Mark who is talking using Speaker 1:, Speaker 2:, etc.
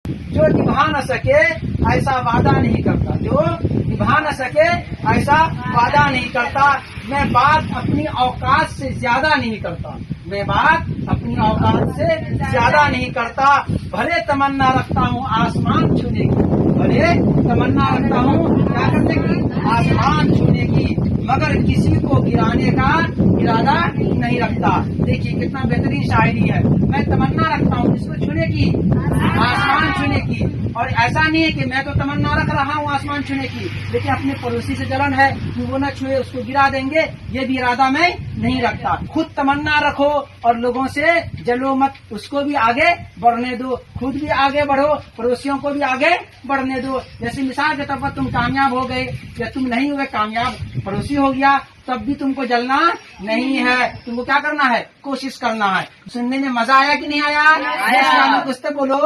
Speaker 1: जो निभा न सके ऐसा वादा नहीं करता, जो निभा न सके ऐसा वादा नहीं करता। मैं बात अपनी औकात से ज्यादा नहीं करता, मैं बात अपनी औकात से ज्यादा नहीं करता। भले तमन्ना रखता हूँ आसमान छूने की, भले तमन्ना रखता हूँ क्या करने की, आसमान छूने की, मगर किसी को गिराने का इरादा नहीं रखता। देखिए कितना बेहतरीन शायरी है। मैं तमन्ना रखता हूँ किसको छूने की, आसमान छूने की। और ऐसा नहीं है कि मैं तो तमन्ना रख रहा हूँ आसमान छूने की, लेकिन अपने पड़ोसी से जलन है कि वो न छुए, उसको गिरा देंगे, ये भी इरादा मैं नहीं रखता। खुद तमन्ना रखो और लोगों से जलो मत, उसको भी आगे बढ़ने दो, खुद भी आगे बढ़ो, पड़ोसियों को भी आगे बढ़ने दो। जैसे मिसाल के तौर पर तुम कामयाब हो गए या तुम नहीं हुए कामयाब, पड़ोसी हो गया, तब भी तुमको जलना नहीं है, तुमको क्या करना है, कोशिश करना है। सुनने में मजा आया कि नहीं आया? कुछ तो बोलो।